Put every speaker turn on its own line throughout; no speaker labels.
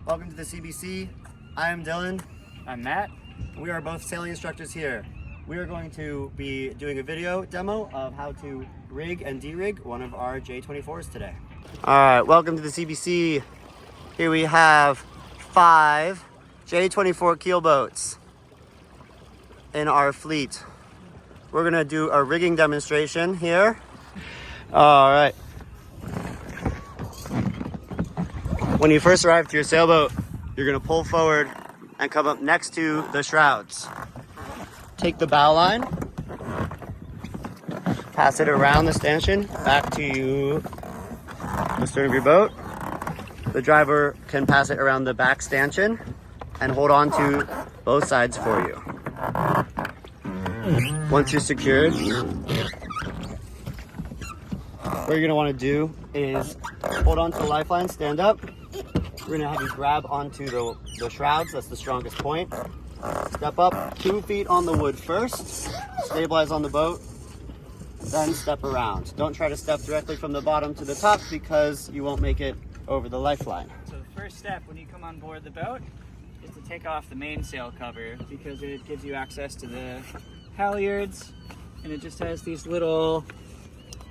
Welcome to the CBC. I am Dillon.
I'm Matt.
We are both sailing instructors here. We are going to be doing a video demo of how to rig and de-rig one of our J-24s today. All right, welcome to the CBC. Here we have 5 J-24 keel boats in our fleet. We're gonna do a rigging demonstration here. All right. When you first arrive to your sailboat, you're gonna pull forward and come up next to the shrouds. Take the bow line, pass it around the stanchion back to the stern of your boat. The driver can pass it around the back stanchion and hold on to both sides for you. Once you're secured, what you're gonna wanna do is hold on to the lifeline, stand up. We're gonna have you grab onto the shrouds, that's the strongest point. Step up 2 feet on the wood first, stabilize on the boat, then step around. Don't try to step directly from the bottom to the top because you won't make it over the lifeline.
So the first step when you come on board the boat is to take off the mainsail cover because it gives you access to the halyards, and it just has these little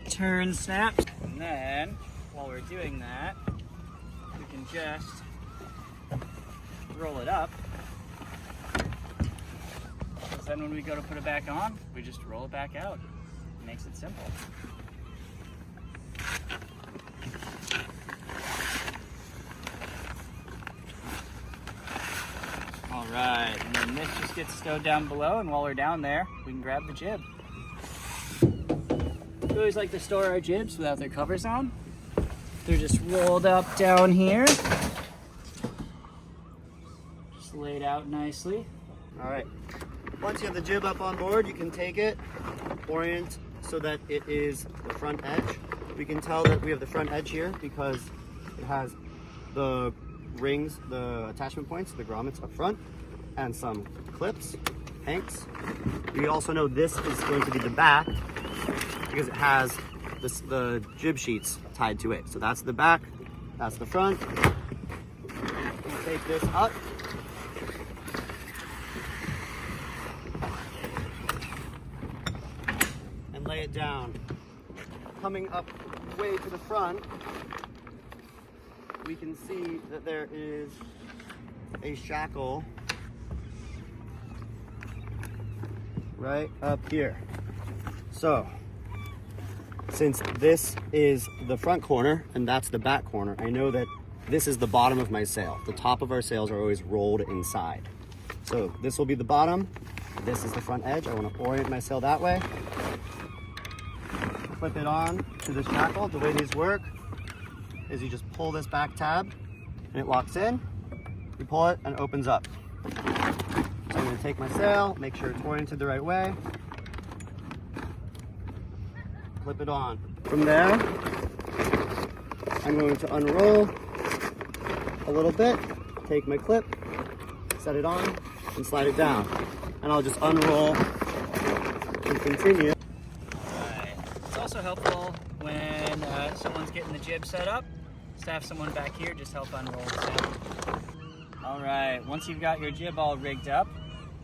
turn snaps. And then while we're doing that, we can just roll it up. So then when we go to put it back on, we just roll it back out. It makes it simple. All right, and then this just gets stowed down below, and while we're down there, we can grab the jib. We always like to store our jibs without their covers on. They're just rolled up down here. Just laid out nicely.
All right, once you have the jib up on board, you can take it, orient so that it is the front edge. We can tell that we have the front edge here because it has the rings, the attachment points, the grommets up front, and some clips, hanks. We also know this is going to be the back because it has the jib sheets tied to it. So that's the back, that's the front. We'll take this up. And lay it down. Coming up way to the front, we can see that there is a shackle right up here. So, since this is the front corner and that's the back corner, I know that this is the bottom of my sail. The top of our sails are always rolled inside. So this will be the bottom, this is the front edge. I want to orient my sail that way. Flip it on to the shackle. The way these work is you just pull this back tab and it locks in. You pull it and it opens up. So I'm going to take my sail, make sure it's oriented the right way. Flip it on. From there, I'm going to unroll a little bit, take my clip, set it on, and slide it down. And I'll just unroll and continue.
It's also helpful when someone's getting the jib set up, just to have someone back here just help unroll the sail. All right, once you've got your jib all rigged up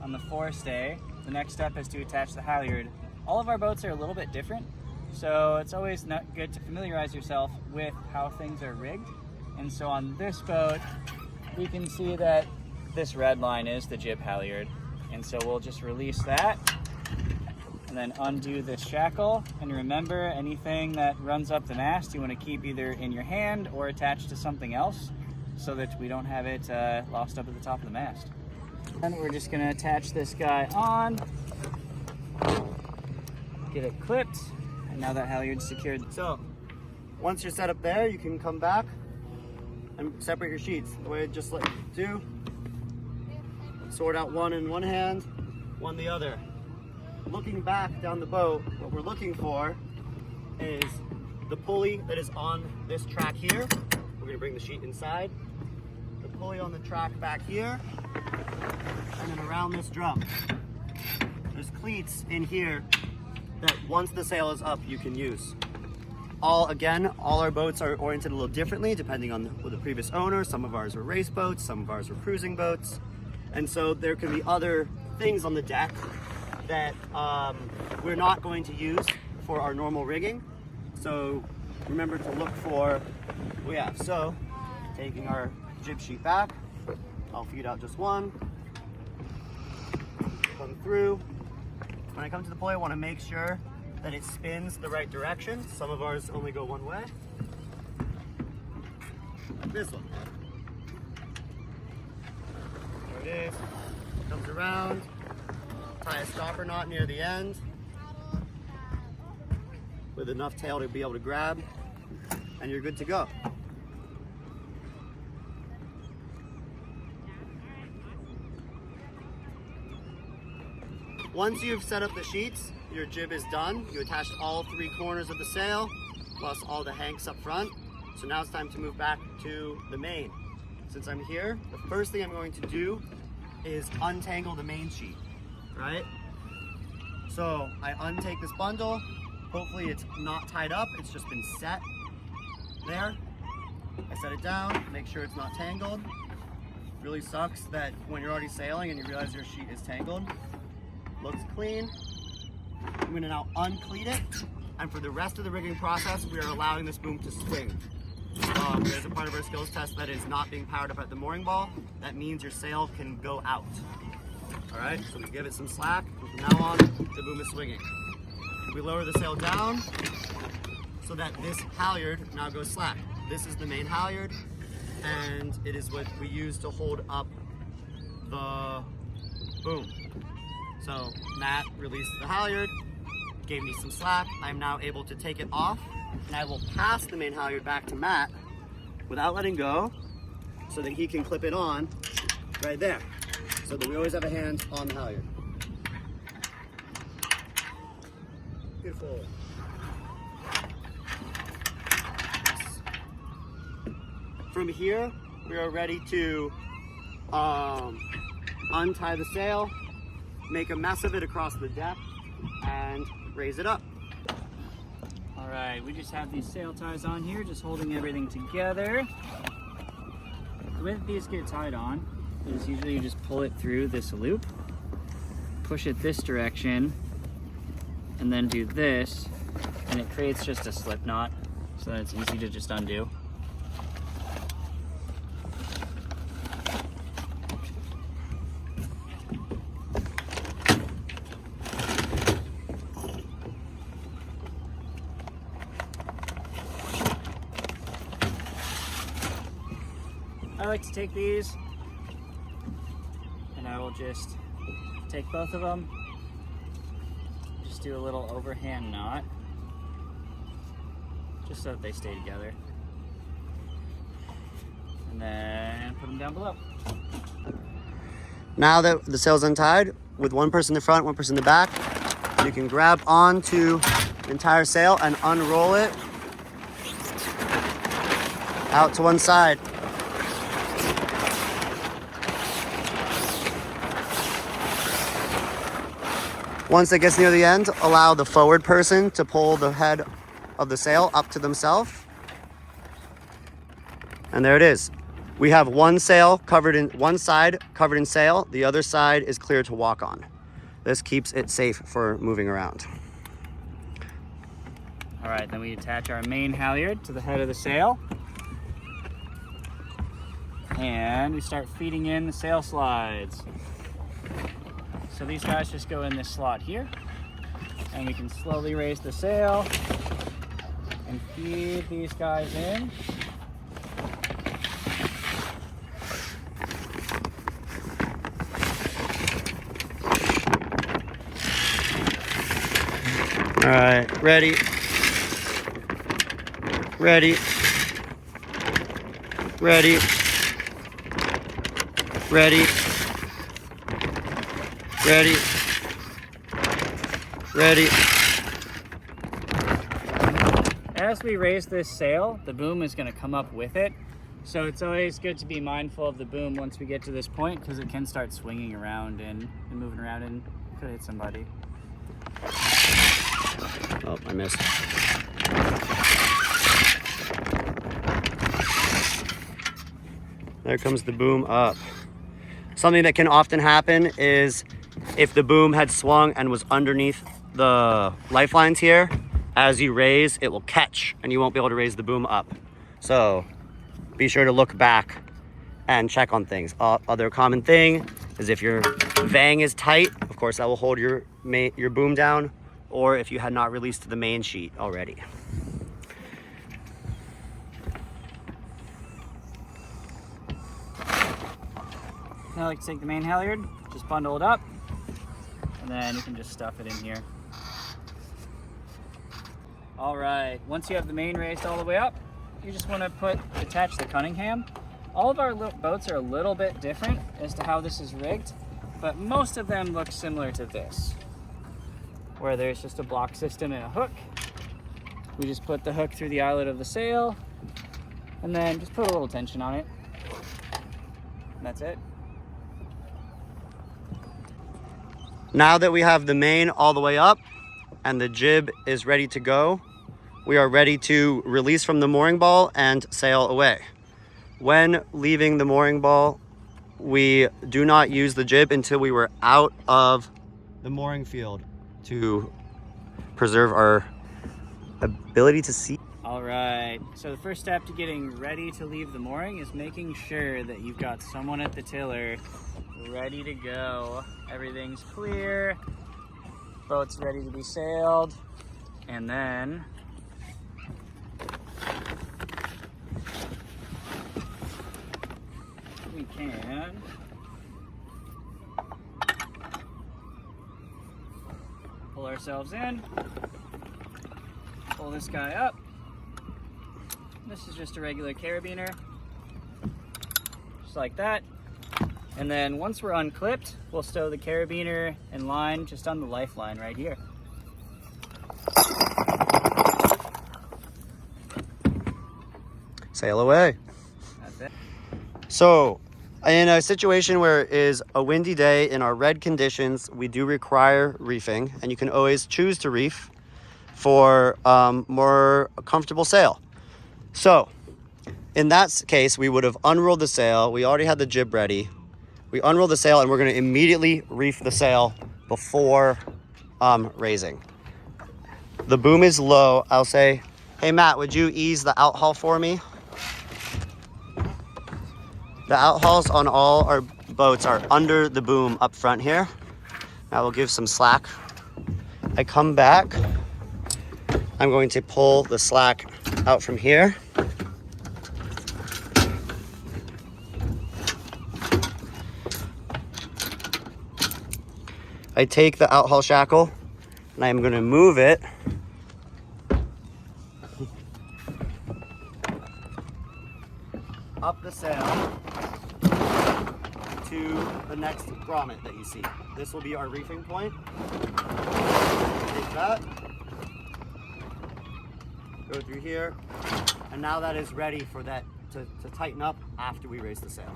on the forestay, the next step is to attach the halyard. All of our boats are a little bit different, so it's always not good to familiarize yourself with how things are rigged. And so on this boat, we can see that this red line is the jib halyard. And so we'll just release that and then undo this shackle. And remember, anything that runs up the mast, you want to keep either in your hand or attached to something else so that we don't have it lost up at the top of the mast. And we're just gonna attach this guy on, get it clipped, and now that halyard's secured.
So, once you're set up there, you can come back and separate your sheets. The way I just let you do, sort out one in one hand, one the other. Looking back down the boat, what we're looking for is the pulley that is on this track here. We're gonna bring the sheet inside. The pulley on the track back here, and then around this drum. There's cleats in here that once the sail is up, you can use. all our boats are oriented a little differently depending on the previous owner. Some of ours were race boats, some of ours were cruising boats. And so there can be other things on the deck that we're not going to use for our normal rigging. So remember to look for what we have. So taking our jib sheet back, I'll feed out just one, come through. When I come to the pulley, I want to make sure that it spins the right direction. Some of ours only go one way. Like this one. There it is. Comes around. Tie a stopper knot near the end with enough tail to be able to grab, and you're good to go. Once you've set up the sheets, your jib is done. You attached all 3 corners of the sail, plus all the hanks up front. So now it's time to move back to the main. Since I'm here, the first thing I'm going to do is untangle the main sheet, right? So I untake this bundle. Hopefully it's not tied up, it's just been set there. I set it down, make sure it's not tangled. Really sucks that when you're already sailing and you realize your sheet is tangled. Looks clean. I'm going to now uncleat it, and for the rest of the rigging process, we are allowing this boom to swing. There's a part of our skills test that is not being powered up at the mooring ball. That means your sail can go out. All right, so we give it some slack, and from now on, the boom is swinging. We lower the sail down so that this halyard now goes slack. This is the main halyard, and it is what we use to hold up the boom. So Matt released the halyard, gave me some slack. I'm now able to take it off, and I will pass the main halyard back to Matt without letting go so that he can clip it on right there, so that we always have a hand on the halyard. Beautiful. From here, we are ready to untie the sail, make a mess of it across the deck, and raise it up.
All right, we just have these sail ties on here, just holding everything together. The way that these get tied on is usually you just pull it through this loop, push it this direction, and then do this, and it creates just a slip knot, so that it's easy to just undo. I like to take these, and I will just take both of them, just do a little overhand knot, just so that they stay together, and then put them down below.
Now that the sail's untied, with one person in the front, one person in the back, you can grab onto the entire sail and unroll it out to one side. Once it gets near the end, allow the forward person to pull the head of the sail up to themselves. And there it is. We have one side covered in sail, the other side is clear to walk on. This keeps it safe for moving around.
All right, then we attach our main halyard to the head of the sail. And we start feeding in the sail slides. So these guys just go in this slot here, and we can slowly raise the sail and feed these guys in.
All right, ready, ready, ready, ready, ready, ready.
As we raise this sail, the boom is going to come up with it. So it's always good to be mindful of the boom once we get to this point, because it can start swinging around and moving around and could hit somebody.
Oh, I missed. There comes the boom up. Something that can often happen is if the boom had swung and was underneath the lifelines here, as you raise, it will catch and you won't be able to raise the boom up. So be sure to look back and check on things. Other common thing is if your vang is tight, of course that will hold your boom down, or if you had not released the main sheet already.
Now I like to take the main halyard, just bundle it up, and then you can just stuff it in here. All right, once you have the main raised all the way up, you just want to attach the Cunningham. All of our boats are a little bit different as to how this is rigged, but most of them look similar to this, where there's just a block system and a hook. We just put the hook through the eyelet of the sail, and then just put a little tension on it, and that's it.
Now that we have the main all the way up and the jib is ready to go, we are ready to release from the mooring ball and sail away. When leaving the mooring ball, we do not use the jib until we were out of the mooring field to preserve our ability to see.
All right, so the first step to getting ready to leave the mooring is making sure that you've got someone at the tiller ready to go. Everything's clear, boat's ready to be sailed, and then we can pull ourselves in, pull this guy up. This is just a regular carabiner, just like that. And then once we're unclipped, we'll stow the carabiner and line just on the lifeline right here.
Sail away.
That's it.
So in a situation where it is a windy day in our red conditions, we do require reefing, and you can always choose to reef for more comfortable sail. So in that case, we would have unrolled the sail. We already had the jib ready. We unroll the sail and we're going to immediately reef the sail before raising. The boom is low. I'll say, hey Matt, would you ease the out haul for me? The out hauls on all our boats are under the boom up front here. Now we'll give some slack. I come back. I'm going to pull the slack out from here. I take the out haul shackle and I'm going to move it up the sail to the next grommet that you see. This will be our reefing point. Take that, go through here, and now that is ready for that to tighten up after we raise the sail.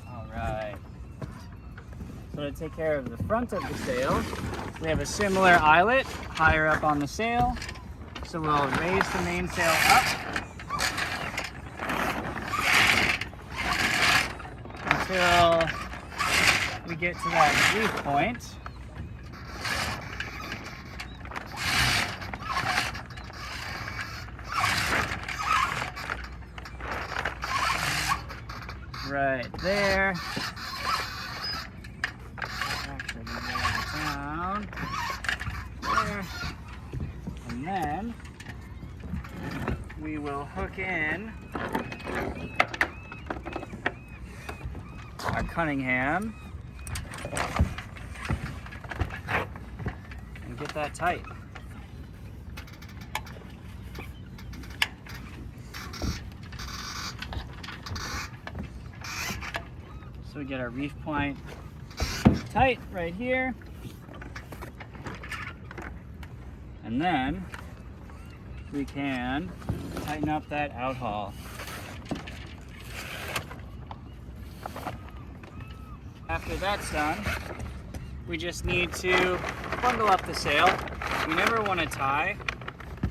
All right. So to take care of the front of the sail, we have a similar eyelet higher up on the sail. So we'll raise the mainsail up until we get to that reef point. Right there. Actually, down there, and then we will hook in our Cunningham and get that tight. So we get our reef point tight right here, and then we can tighten up that out haul. After that's done, we just need to bundle up the sail. We never want to tie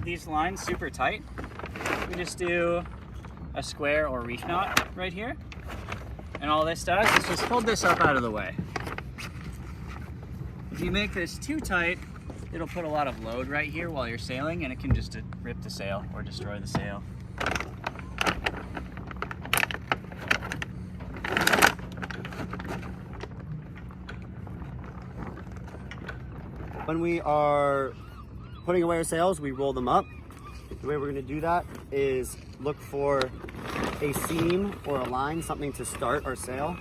these lines super tight. We just do a square or reef knot right here. And all this does is just hold this up out of the way. If you make this too tight, it'll put a lot of load right here while you're sailing, and it can just rip the sail or destroy the sail.
When we are putting away our sails, we roll them up. The way we're going to do that is look for a seam or a line, something to start our sail.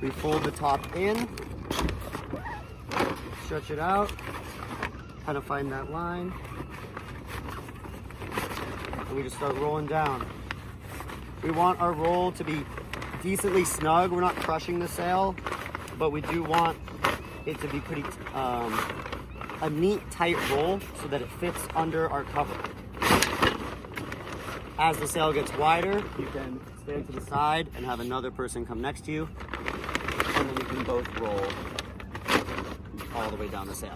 We fold the top in, stretch it out, kind of find that line, and we just start rolling down. We want our roll to be decently snug. We're not crushing the sail, but we do want it to be pretty a neat, tight roll so that it fits under our cover. As the sail gets wider, you can stand to the side and have another person come next to you, and then you can both roll all the way down the sail.